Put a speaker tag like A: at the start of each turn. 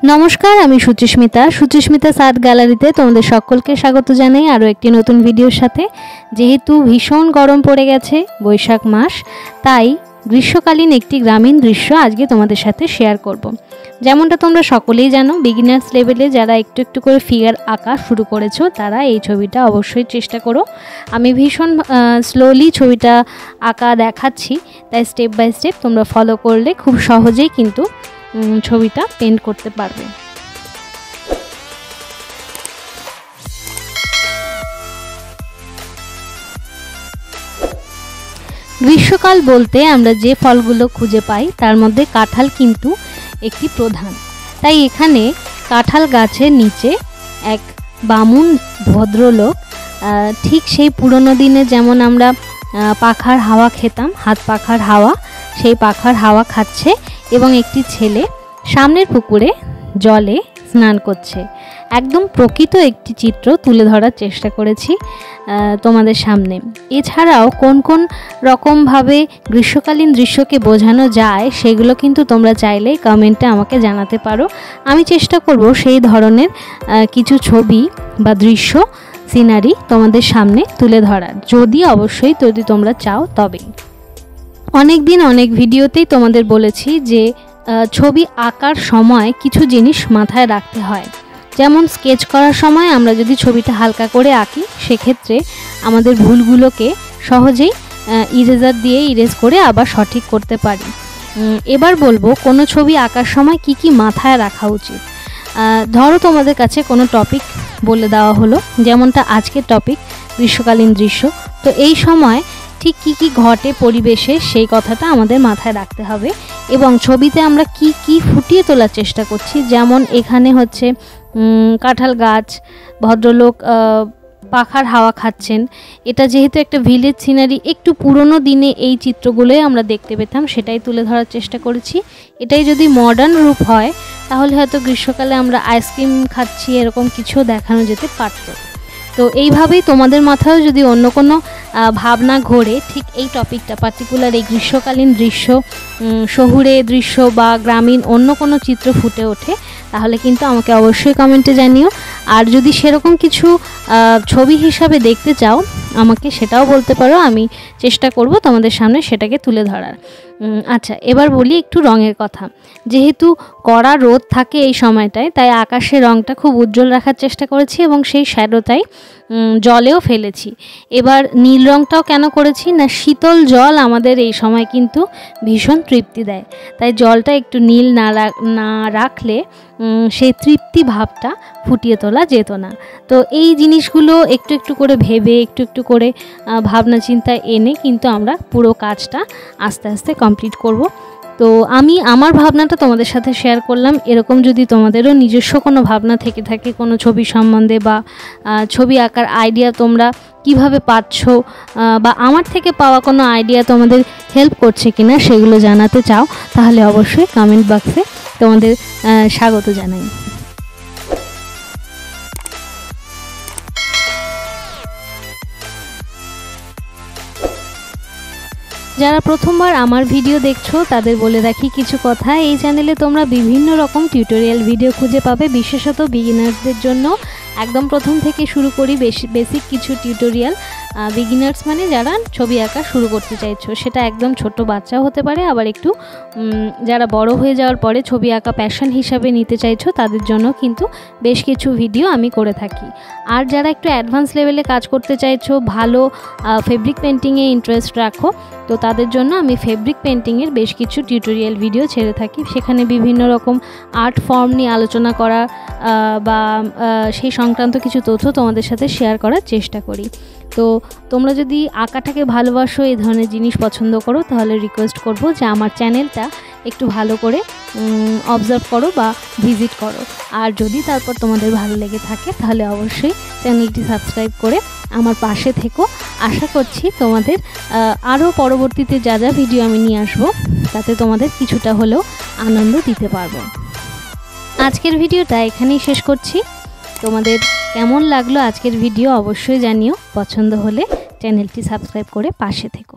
A: नमस्कार आमी सुचिस्मिता सात ग्यालारिते तोमादेर सकलके स्वागत जानाई आरो एकटी नतून भिडियोर साथे। जेहेतु भीषण गरम पड़े गेछे बैशाख मास, ताई ग्रीष्मकालीन एकटी ग्रामीण दृश्य आजके तोमादेर साथे शेयर करब। जेमनटा तोमरा सकलेई जानो, बिगिनार्स लेभेले जारा एकटु एकटु करे फिगार आँका शुरू करेछो तारा एई छबिटा अवश्यई चेष्टा करो। आमी भीषण स्लोली छबिटा आँका देखाच्छि, ताई स्टेप बाई स्टेप तोमरा फलो करले खूब सहजेई किन्तु छबिटा पेंट करते पारबे। ग्रीष्मकाल बोलते आमरा जे फलगुलो खुঁজে पाई तार मध्य काँठाल किन्तु एकटी प्रधान। ताई एखाने काँठाल गाछेर नीचे एक बामुन भद्रलोक ठीक सेई पुरानो दिने जेमन आमरा पाखार हावा खेताम, हाथ पाखार हावा, सेई पाखार हावा खाচ্ছে এবং একটি ছেলে সামনের পুকুরে জলে স্নান করছে। একদম প্রকৃত একটি চিত্র তুলে ধরার চেষ্টা করেছি তোমাদের সামনে। এছাড়াও কোন কোন রকমভাবে গ্রীষ্মকালীন দৃশ্যকে বোঝানো যায় সেগুলো কিন্তু তোমরা চাইলে কমেন্টে আমাকে জানাতে পারো। আমি চেষ্টা করব সেই ধরনের কিছু ছবি বা দৃশ্য সিনারি তোমাদের সামনে তুলে ধরার, যদি তোমরা চাও তবেই। অনেক দিন অনেক ভিডিওতেই তোমাদের বলেছি যে ছবি আঁকার সময় কিছু জিনিস মাথায় রাখতে হয়। যেমন স্কেচ করার সময় আমরা যদি ছবিটা হালকা করে আঁকি সেক্ষেত্রে আমাদের ভুলগুলোকে সহজেই ইরেজার দিয়ে ইরেজ করে আবার সঠিক করতে পারি। এবার বলবো কোনো ছবি আঁকার সময় কি কি মাথায় রাখা উচিত। ধরো তোমাদের কাছে কোনো টপিক বলে দেওয়া হলো, যেমনটা আজকের টপিক গ্রীষ্মকালীন দৃশ্য, তো এই সময় ঠিক কি কি ঘটে পরিবেশে সেই কথাটা আমাদের মাথায় রাখতে হবে এবং ছবিতে আমরা কি কি ফুটিয়ে তোলার চেষ্টা করছি। যেমন এখানে হচ্ছে কাঁঠাল গাছ, ভদ্রলোক পাখার হাওয়া খাচ্ছেন, এটা যেহেতু একটা ভিলেজ সিনারি, একটু পুরনো দিনে এই চিত্রগুলোই আমরা দেখতে পেতাম, সেটাই তুলে ধরার চেষ্টা করেছি। এটাই যদি মডার্ন রূপ হয় তাহলে হয়তো গ্রীষ্মকালে আমরা আইসক্রিম খাচ্ছি এরকম কিছু দেখানো যেতে পারত। তো এইভাবেই তোমাদের মাথায়ও যদি অন্য কোনো ভাবনা ঘোরে ঠিক এই টপিকটা পার্টিকুলার এই গ্রীষ্মকালীন দৃশ্য, শহুরে দৃশ্য বা গ্রামীণ অন্য কোনো চিত্র ফুটে ওঠে তাহলে কিন্তু আমাকে অবশ্যই কমেন্টে জানিও। আর যদি সেরকম কিছু ছবি হিসাবে দেখতে চাও আমাকে সেটাও বলতে পারো, আমি চেষ্টা করব তোমাদের সামনে সেটাকে তুলে ধরার। আচ্ছা, এবার বলি একটু রঙের কথা। যেহেতু কড়া রোদ থাকে এই সময়টায়, তাই আকাশের রঙটা খুব উজ্জ্বল রাখার চেষ্টা করেছি এবং সেই শ্যাডোটাই জলেও ফেলেছি। এবার নীল রঙটাও কেন করেছি না, শীতল জল আমাদের এই সময় কিন্তু ভীষণ তৃপ্তি দেয়, তাই জলটা একটু নীল না রাখলে সেই তৃপ্তি ভাবটা ফুটিয়ে তোলা যেত না। তো এই জিনিসগুলো একটু একটু করে ভেবে একটু একটু করে ভাবনা চিন্তা এনে কিন্তু আমরা পুরো কাজটা আস্তে আস্তে কমপ্লিট করব। তো আমি আমার ভাবনাটা তোমাদের সাথে শেয়ার করলাম। এরকম যদি তোমাদেরও নিজস্ব কোনো ভাবনা থেকে থাকে কোনো ছবি সম্বন্ধে বা ছবি আঁকার আইডিয়া তোমরা কিভাবে পাচ্ছ বা আমার থেকে পাওয়া কোনো আইডিয়া তোমাদের হেল্প করছে কিনা সেগুলো জানাতে চাও তাহলে অবশ্যই কমেন্ট বক্সে তোমাদের স্বাগত জানাই। যারা প্রথমবার আমার ভিডিও দেখছো তাদের বলে রাখি কিছু কথা। এই চ্যানেলে তোমরা বিভিন্ন রকম টিউটোরিয়াল ভিডিও খুঁজে পাবে, বিশেষত বিগিনার্সদের জন্য একদম প্রথম থেকে শুরু করি বেসিক কিছু টিউটোরিয়াল। বিগিনার্স মানে যারা ছবি আঁকা শুরু করতে চাইছো, সেটা একদম ছোট বাচ্চাও হতে পারে, আবার একটু যারা বড় হয়ে যাওয়ার পরে ছবি আঁকা প্যাশন হিসাবে নিতে চাইছো তাদের জন্য কিন্তু বেশ কিছু ভিডিও আমি করে থাকি। আর যারা একটু অ্যাডভান্স লেভেলে কাজ করতে চাইছো, ভালো ফেব্রিক পেন্টিংয়ে ইন্টারেস্ট রাখো, তো তাদের জন্য আমি ফেব্রিক পেন্টিংয়ের বেশ কিছু টিউটোরিয়াল ভিডিও ছেড়ে থাকি। সেখানে বিভিন্ন রকম আর্ট ফর্ম নিয়ে আলোচনা করা বা সেই সংক্রান্ত কিছু তথ্য তোমাদের সাথে শেয়ার করার চেষ্টা করি। তো তোমরা যদি আঁকাটাকে ভালোবাসো, এই ধরনের জিনিস পছন্দ করো, তাহলে রিকোয়েস্ট করব যে আমার চ্যানেলটা একটু ভালো করে অবজার্ভ করো বা ভিজিট করো। আর যদি তারপর তোমাদের ভালো লেগে থাকে তাহলে অবশ্যই চ্যানেলটি সাবস্ক্রাইব করে আমার পাশে থেকো। আশা করছি তোমাদের আরও পরবর্তীতে যা যা ভিডিও আমি নিয়ে আসবো তাতে তোমাদের কিছুটা হলেও আনন্দ দিতে পারবো। আজকের ভিডিওটা এখানেই শেষ করছি। তোমাদের কেমন লাগলো আজকের ভিডিও অবশ্যই জানিও। পছন্দ হলে চ্যানেলটি সাবস্ক্রাইব করে পাশে থেকো।